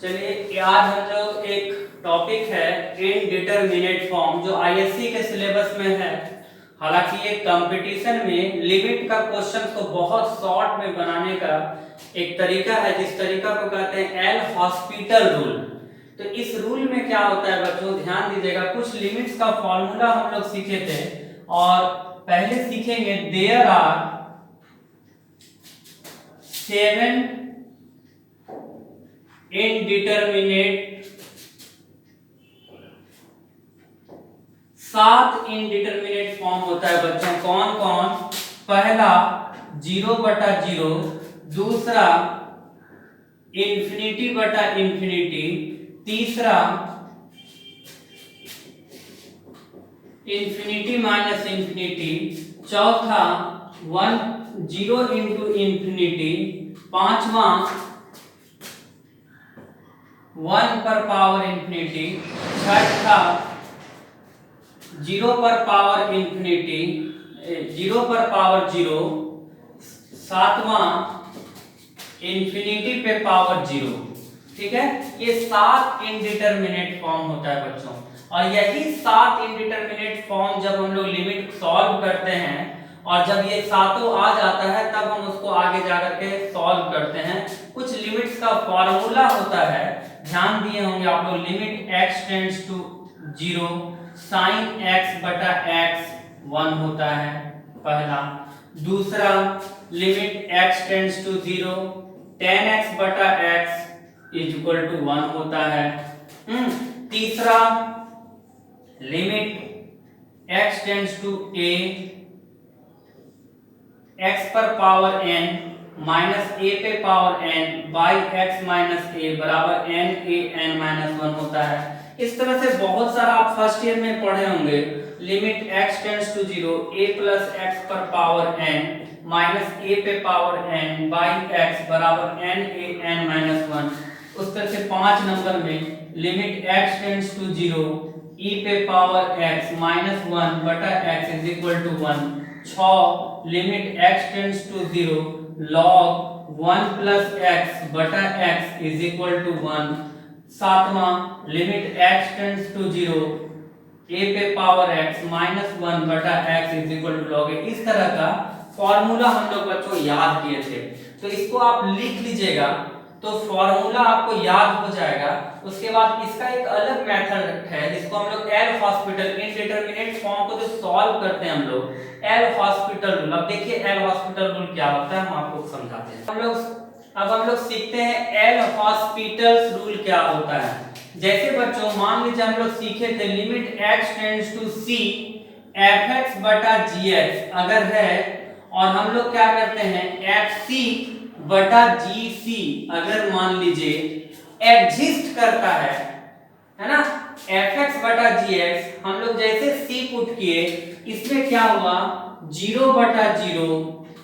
चलिए आज हम लोग एक टॉपिक है इनडिटरमिनेट फॉर्म जो आईएससी के सिलेबस में है। हालांकि ये कंपटीशन में लिमिट का क्वेश्चन को बहुत शॉर्ट में बनाने का एक तरीका है, जिस तरीका को कहते हैं एल हॉस्पिटल रूल। तो इस रूल में क्या होता है बच्चों, ध्यान दीजिएगा। कुछ लिमिट्स का फॉर्मूला हम लोग सीखे थे और पहले सीखेंगे there are 7 indeterminate 7 indeterminate form होता है बच्चों। कौन कौन? पहला 0/0, दूसरा इंफिनिटी/इंफिनिटी, तीसरा इंफिनिटी-इंफिनिटी, चौथा 0 into इंफिनिटी, पांचवा 1 पर पावर इंफिनिटी, छठा 0 पर पावर इंफिनिटी 0 पर पावर 0, सातवां इंफिनिटी पे पावर 0। ठीक है, ये 7 इनडिटरमिनेट फॉर्म होता है बच्चों। और यही 7 इनडिटरमिनेट फॉर्म जब हम लोग लिमिट सॉल्व करते हैं और जब ये सातों आ जाता है तब हम उसको आगे जाकर के सॉल्व करते हैं। कुछ लिमिट्स का फॉर्मूला होता है, ध्यान दिए होंगे आप लोग। Limit x tends to 0 sin x बटा x 1 होता है पहला। दूसरा limit x tends to 0 tan x बटा x इज इक्वल टू 1 होता है। तीसरा limit x tends to a x पर पावर n माइनस a पे power n by x minus a बराबर n a n माइनस 1 होता है। इस तरह से बहुत सारा आप फर्स्ट ईयर में पढ़े होंगे। Limit x tends to 0 a plus x पर पावर n माइनस a पे पावर n बाई x बराबर n a n माइनस 1। उस तरह से 5 नंबर में limit x tends to 0 e पे पावर x माइनस 1 बटा x is equal to 1। 6 limit x tends to 0 log 1 plus x बटा x is equal to 1। सातवां limit x tends to 0 a पे power x minus 1 बटा x is equal to log a। इस तरह का formula हम लोग बच्चों याद किए थे, तो इसको आप लिख लीजिएगा तो फॉर्मूला आपको याद हो जाएगा। उसके बाद इसका एक अलग मेथड है जिसको हम लोग एल हॉस्पिटल इनडिटरमिनेट फॉर्म को जो सॉल्व करते हैं हम लोग एल हॉस्पिटल रूल। अब देखिए एल हॉस्पिटल रूल क्या होता है, हम आपको समझाते हैं। हम लोग सीखते हैं एल हॉस्पिटल रूल क्या होता है। जैसे बच्चों मान लीजिए हम लोग सीखे थे limit x tends to c fx बटा gx अगर है, और हम लोग क्या करते हैं fc बटा gc अगर मान लीजिए एग्जिस्ट करता है ना, fx बटा gx हम लोग जैसे c पुट किए, इसमें क्या हुआ 0/0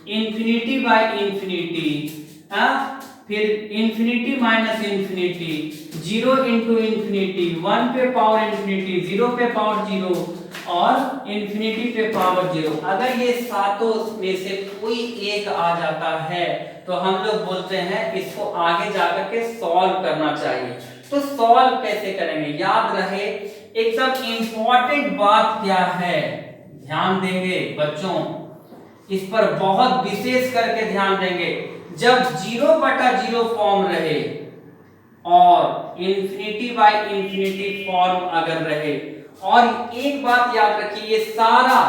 इंफिनिटी बाई इंफिनिटी, फिर infinity minus infinity 0 into infinity 1 पे पावर इंफिनिटी 0 पे पावर 0 और इंफिनिटी पे पावर 0। अगर ये सातों में से कोई एक आ जाता है तो हम लोग बोलते हैं इसको आगे जाकर के सॉल्व करना चाहिए। तो सॉल्व कैसे करेंगे, याद रहे एकदम इंपॉर्टेंट बात क्या है, ध्यान देंगे बच्चों, इस पर बहुत विशेष करके ध्यान देंगे। जब 0/0 फॉर्म रहे और इंफिनिटी बाई इंफिनिटी फॉर्म अगर रहे, और एक बात याद रखिए ये सारा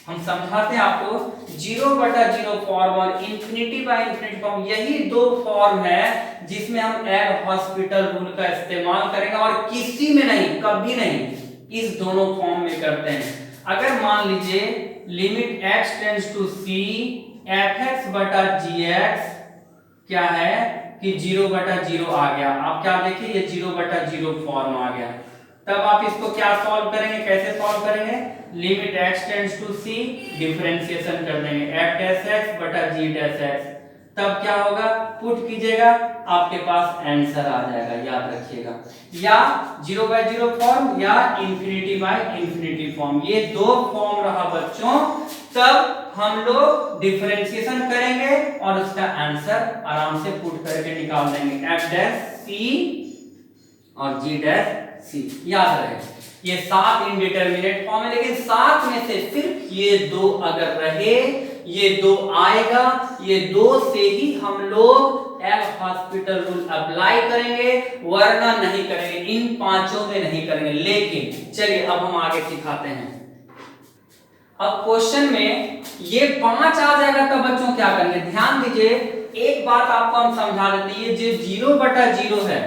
हम समझाते हैं आपको 0/0 फॉर्म और इंफिनिटी बाई इंफिनिटी फॉर्म, यही दो फॉर्म है जिसमें हम एल हॉस्पिटल रूल का इस्तेमाल करेंगे और किसी में नहीं, कभी नहीं, इस दोनों फॉर्म में करते हैं। अगर मान लीजिए limit x tends to c fx बटा gx क्या है कि 0/0 आ गया। आप क्या देखिए ये 0/0 फॉर्म आ गया। तब आप इसको क्या सॉल्व करेंगे, कैसे सॉल्व करेंगे, limit x tends to c differentiation कर देंगे f डैश x बटा g डैश x, तब क्या होगा पुट कीजिएगा आपके पास आंसर आ जाएगा, याद रखिएगा। या 0/0 फॉर्म या इंफिनिटी बाय इंफिनिटी फॉर्म, ये दो फॉर्म रहा बच्चों, तब हम लोग डिफरेंशिएशन करेंगे और उसका आंसर आराम से पुट करके निकाल देंगे। f डैश c और जी डैश सी। याद रहे ये 7 इंडिटरमिनेट फॉर्म है, लेकिन 7 में से सिर्फ ये 2 अगर रहे, ये 2 आएगा, ये 2 से ही हम लोग एल हॉस्पिटल रूल अप्लाई करेंगे, वरना नहीं करेंगे, इन 5 में नहीं करेंगे। लेकिन चलिए अब हम आगे सिखाते हैं। अब क्वेश्चन में ये 5 आ जाएगा तब बच्चों क्या करेंगे, ध्यान दीजिए। एक बात आपको हम समझा देते हैं, ये जो 0/0 है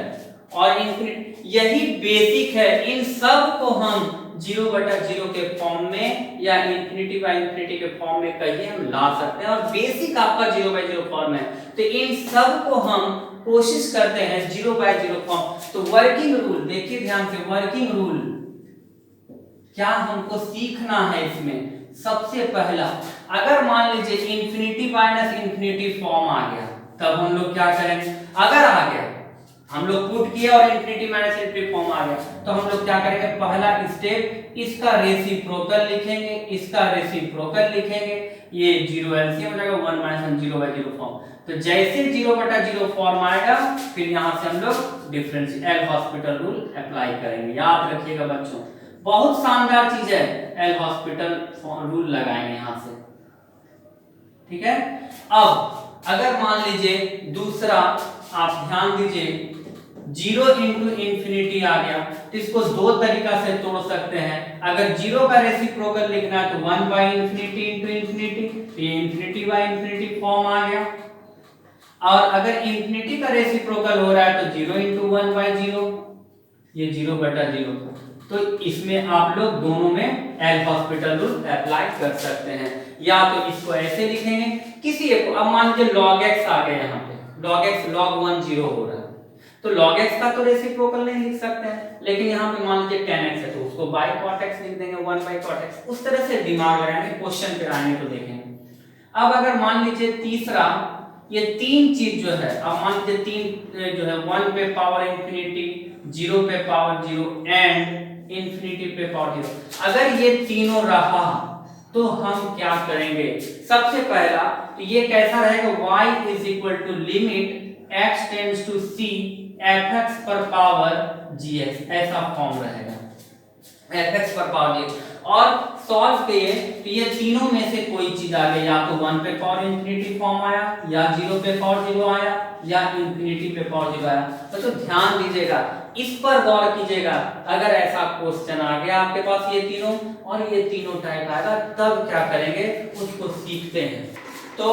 और इनफिनिटी, यही बेसिक है। इन सब को हम 0/0 के फॉर्म में या इनफिनिटी के फॉर्म में कहीं हम ला सकते हैं, और बेसिक आपका 0/0 फॉर्म है। तो इन सब को हम कोशिश करते हैं 0/0 फॉर्म। तो वर्किंग रूल देखिए ध्यान से, वर्किंग रूल क्या हमको सीखना है इसमें। सबसे पहला, अगर मान लीजिए इनफिनिटी माइनस इनफिनिटी फॉर्म आ गया, तब हम लोग क्या करेंगे, अगर आ गया हम लोग पुट किया और इनफिनिटी माइनस इनफिनिटी फॉर्म आ गया, तो हम लोग क्या करेंगे, पहला स्टेप इसका रेसिप्रोकल लिखेंगे, इसका रेसिप्रोकल लिखेंगे, ये 0 एलसीएम हो जाएगा, 1 - 1 0/0 फॉर्म। तो जैसे 0/0 फॉर्म आएगा, फिर यहां से हम लोग differential L hospital rule apply करेंगे। याद रखिएगा बच्चों, बहुत शानदार चीज है, एल हॉस्पिटल रूल लगाएंगे यहां से, ठीक है। अब अगर मान लीजिए दूसरा, आप ध्यान दीजिए, 0 इंटू इन्फिनिटी आ गया, तो इसको 2 तरीका से तोड़ सकते हैं। अगर 0 का रेसिप्रोकल लिखना है तो 1/इन्फिनिटी इंटू इन्फिनिटी, तो ये इन्फिनिटी/इन्फिनिटी फॉर्म आ गया। और अगर इन्फिनिटी का रेसिप्रोकल हो रहा है तो 0 इंटू 1/0, ये 0/0। तो इसमें आप लोग दोनों में एल हॉस्पिटल रूल अप्लाई कर सकते हैं। या तो इसको ऐसे लिखेंगे, किसी एक को, अब मान लीजिए log x आ गया, यहाँ पे log x log 1 0 हो रहा है, तो log x का तो रेसिप्रोकल नहीं लिख सकते हैं, लेकिन यहाँ पे मान लीजिए tan x है तो उसको by cot x लिख देंगे, 1/cot x। उस तरह से दिमाग लगाएंगे, क्वेश्चन पे आएंगे तो देखेंगे। अब अगर मान लीजिए तीसरा, ये 3 चीज जो है, अब मान लीजिए 3 जो है, 1 पे पावर इन्फिनिटी, 0 पे पावर 0 एंड इन्फिनिटी पे पावर 0, अगर ये तीनों रहा तो हम क्या करेंगे, सबसे पहला तो ये कैसा रहेगा, y is equal to limit x tends to c fx पर पावर gx, ऐसा फॉर्म रहेगा, fx पर पावर gx। और सॉल्व किए तो ये तीनों में से कोई चीज आ गई, या तो 1 पे पावर इन्फिनिटी फॉर्म आया, या 0 पे पावर 0 आया, या इन्फिनिटी पे पावर 0 आया। तो ध्यान दीजिएगा, इस पर गौर कीजिएगा। अगर ऐसा क्वेश्चन आ गया आपके पास, ये तीनों और ये तीनों टाइप आएगा, तब क्या करेंगे, उसको सीखते हैं। तो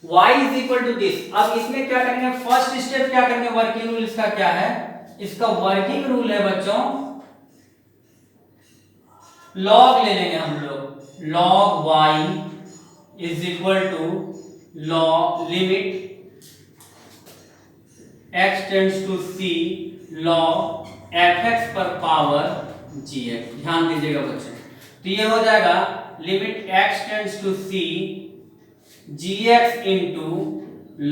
y is equal to this. अब इसमें क्या करेंगे, फर्स्ट स्टेप क्या करेंगे, वर्किंग रूल इसका क्या है, इसका वर्किंग रूल है बच्चों, लॉग ले लेंगे हम लोग, log y is equal to log limit x tends to c log fx पर पावर gx। ध्यान दीजिएगा बच्चों, तो ये हो जाएगा limit x tends to c gx into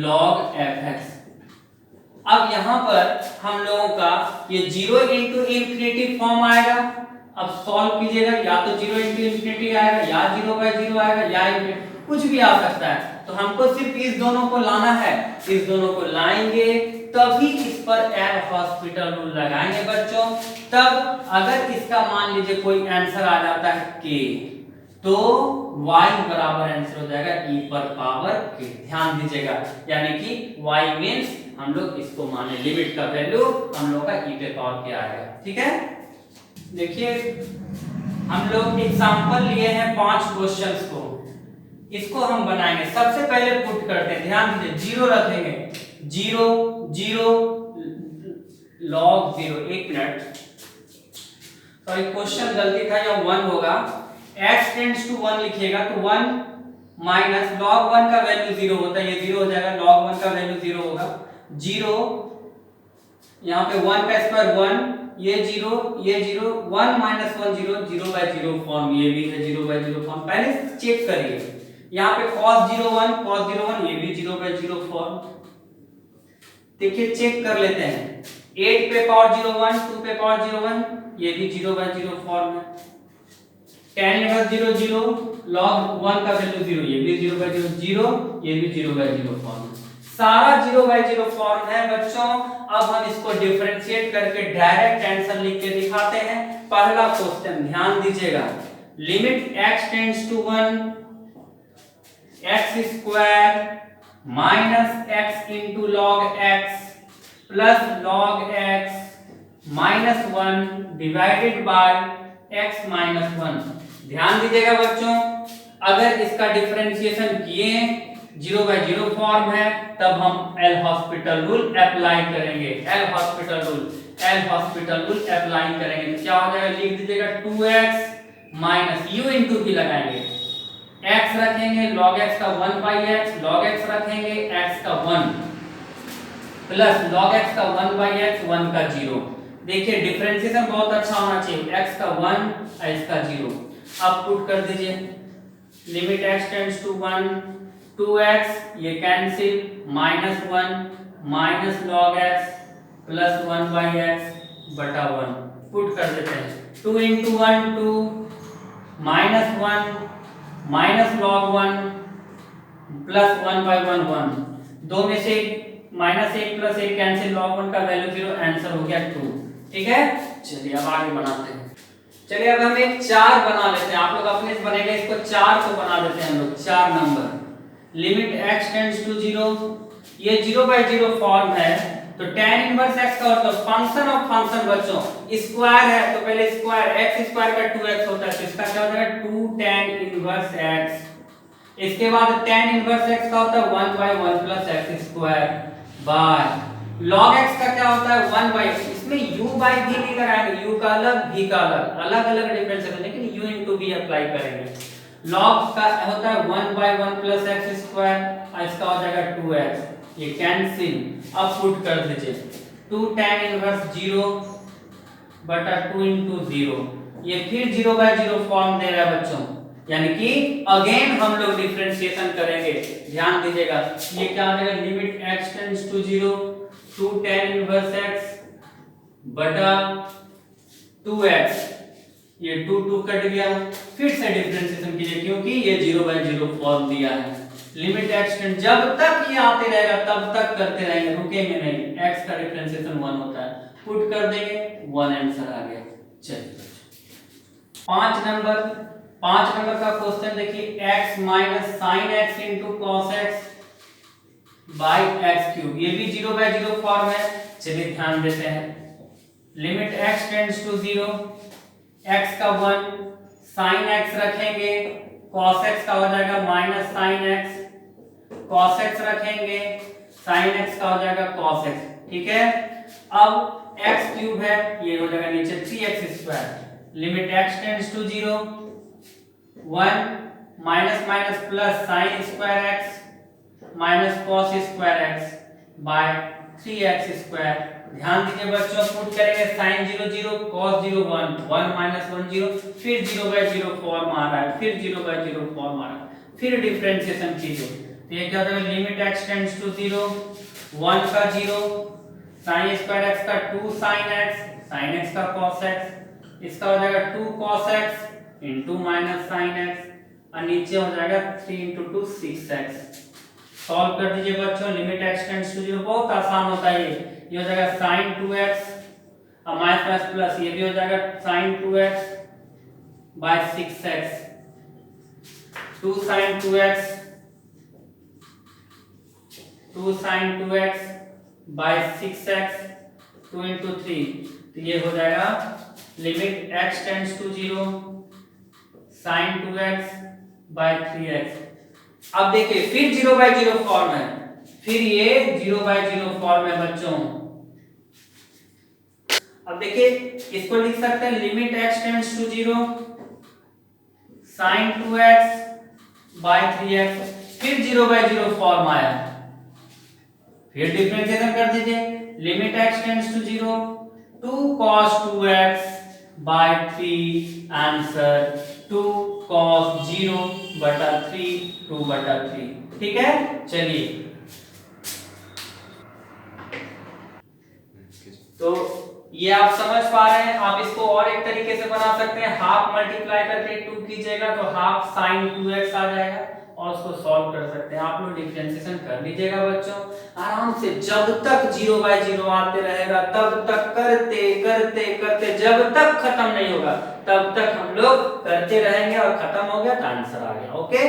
log fx। अब यहां पर हम लोगों का ये 0 इंटू इन्फिनिटी फॉर्म आएगा। अब सॉल्व कीजिएगा, या तो 0 इंटू इन्फिनिटी आएगा, या 0/0 आएगा, या कुछ भी आ सकता है। तो हमको सिर्फ इस दोनों को लाना है, इस दोनों को लाएंगे तभी इस पर एल हॉस्पिटल रूल लगाएंगे बच्चों। तब अगर इसका मान लीजिए कोई आंसर आ जाता है k, तो y बराबर आंसर हो जाएगा e पर पावर k। ध्यान दीजिएगा, यानी कि y मींस हम लोग इसको माने लिमिट का वैल्यू हम लोग का e पे पावर k आएगा, ठीक है। देखिए हम लोग एग्जांपल लिए हैं 5 क्वेश्चंस को, इसको हम बनाएंगे। सबसे पहले पुट करते हैं, ध्यान दीजिए, 0 रखेंगे, 0 0 log 0, 1 मिनट, सॉरी क्वेश्चन गलती था, या 1 होगा, x टेंड्स टू 1 लिखिएगा, तो 1 माइनस log 1 का वैल्यू 0 होता है, ये 0 हो जाएगा, log 1 का वैल्यू 0 होगा, 0 यहाँ पे 1 का स्क्वायर 1, ये 0 ये 0, 1 - 1 0, 0/0 फॉर्म, ये भी है 0/0 फॉर्म। पहले चेक करिए, यहाँ पे cos 0 1 cos 0 1, ये भी 0/0 फॉर्म। देखिए चेक कर लेते हैं, 8 पे पावर 0 1, 2 पे पावर 0 1, ये भी 0/0 फॉर्म है। tan इनवर्स 0 0, log 1 का वैल्यू 0, ये भी 0/0 0, ये भी 0/0 फॉर्म है। सारा 0/0 फॉर्म है बच्चों। अब हम इसको डिफरेंशिएट करके डायरेक्ट आंसर लिख के दिखाते हैं। पहला क्वेश्चन ध्यान दीजिएगा, limit x tends to 1 x square minus x into log x plus log x minus 1 divided by x minus 1। ध्यान दीजिएगा बच्चों, अगर इसका डिफरेंशिएशन किए 0/0 फॉर्म है तब हम एल हॉस्पिटल रूल अप्लाई करेंगे। एल हॉस्पिटल रूल अप्लाई करेंगे तो क्या हो जाएगा, लिख दीजिएगा 2x माइनस u इंटू भी लगाएंगे, x रखेंगे log x का 1/x, log x रखेंगे x का 1 प्लस log x का 1/x 1 का 0। देखिए डिफरेंशिएशन बहुत अच्छा होना चाहिए, x का 1 और इसका 0। अब पुट कर दीजिए, limit x tends to 1 2x, ये cancel, minus 1 minus log x plus 1/x बटा 1 पुट कर देते हैं। 2 into 1 2 minus 1 minus log 1 plus 1/1 1, दो में से माइनस 1 प्लस 1 कैंसिल, log 1 का वैल्यू 0, आंसर हो गया 2। ठीक है, चलिए अब आगे बनाते हैं। चलिए अब हम एक 4 बना लेते हैं, आप लोग अपने से बनेगा, इसको 4 को बना देते हैं हम लोग। 4 number, limit x tends to 0, ये 0/0 फॉर्म है तो tan इनवर्स x का मतलब फंक्शन ऑफ फंक्शन बच्चों स्क्वायर है तो पहले स्क्वायर, x स्क्वायर का 2x होता है तो इसका क्या हो जाएगा 2 tan इनवर्स x। इसके बाद tan इनवर्स x का होता है 1/1 plus x square by log x का क्या होता है 1/x। इसमें u by v नहीं लगाएंगे, u का अलग v का अलग, अलग अलग डिफरेंस है लेकिन u into v अप्लाई करेंगे। log का होता है 1/1 प्लस x स्क्वायर और इसका हो जाएगा 2x, ये कैंसिल। अब पुट कर दीजिए 2 tan इनवर्स 0 बटा 2 into 0, ये फिर 0/0 फॉर्म दे रहा है बच्चों, यानी कि अगेन हम लोग डिफरेंशिएशन करेंगे। ध्यान दीजिएगा, ये क्या हो जाएगा, limit x tends to 0 2 tan inverse x बटा 2x, ये 2 2 कट गया, फिर से डिफरेंशिएशन कीजिए क्योंकि ये 0/0 फॉर्म दिया है। लिमिट x टेंड, जब तक ये आते रहेगा तब तक करते रहेंगे, रुकेंगे नहीं। x का डिफरेंशिएशन 1 होता है, पुट कर देंगे 1, आंसर आ गया। चलिए 5 नंबर का क्वेश्चन देखिए, x minus sine x into cos x by x cube, ये भी 0/0 फॉर्म है। चलिए ध्यान देते हैं, limit x tends to 0, x का 1 साइन x रखेंगे, cos x का हो जाएगा minus sine x, cos x रखेंगे, sin x का हो जाएगा cos x। ठीक है, अब x क्यूब है, ये हो जाएगा नीचे 3x square, limit x tends to 0 1 minus minus plus sin square x minus cos square x by 3x square. ध्यान दीजिए बच्चों, पुट करेंगे sin 0 0 cos 0 1 1 माइनस 1 0, फिर 0/0 फॉर्म आ रहा है, फिर 0/0 फॉर्म आ रहा है, फिर डिफरेंशिएशन कीजिए तो ये क्या हो जाएगा, लिमिट x टेंड्स टू 0 1 का 0 sin स्क्वायर x का 2 sin x sin x का cos x, इसका हो जाएगा 2 cos x into minus sin x और नीचे हो जाएगा 3 इंटू 2 6x। सॉल्व कर दीजिए बच्चों, लिमिट x टेंड्स टू 0, बहुत आसान होता है ये हो जाएगा sin 2x और माइनस प्लस ये भी हो जाएगा sin 2x by 6x, 2 sin 2x by 6x 2 into 3, तो ये हो जाएगा limit x tends to 0 sin 2x by 3x। अब देखिए फिर 0/0 फॉर्म है, फिर ये 0/0 फॉर्म है बच्चों। अब देखिए इसको लिख सकते हैं limit x tends to 0 sin 2x by 3x, फिर 0/0 फॉर्म आया, फिर डिफरेंशिएशन कर दीजिए, limit x tends to 0 2 cos 2x by 3, answer 2 cos 0 बटा 3 2/3। ठीक है, चलिए तो ये आप समझ पा रहे हैं। आप इसको और एक तरीके से बना सकते हैं, हाफ मल्टीप्लाई करके 2 कीजिएगा तो हाफ sin 2x आ जाएगा और उसको सॉल्व कर सकते हैं। आप लोग डिफरेंशिएशन कर लीजिएगा बच्चों आराम से, जब तक 0/0 आते रहेगा तब तक करते करते करते जब तक खत्म नहीं होगा तब तक हम लोग करते रहेंगे, और खत्म हो गया तो आंसर आ गया। ओके।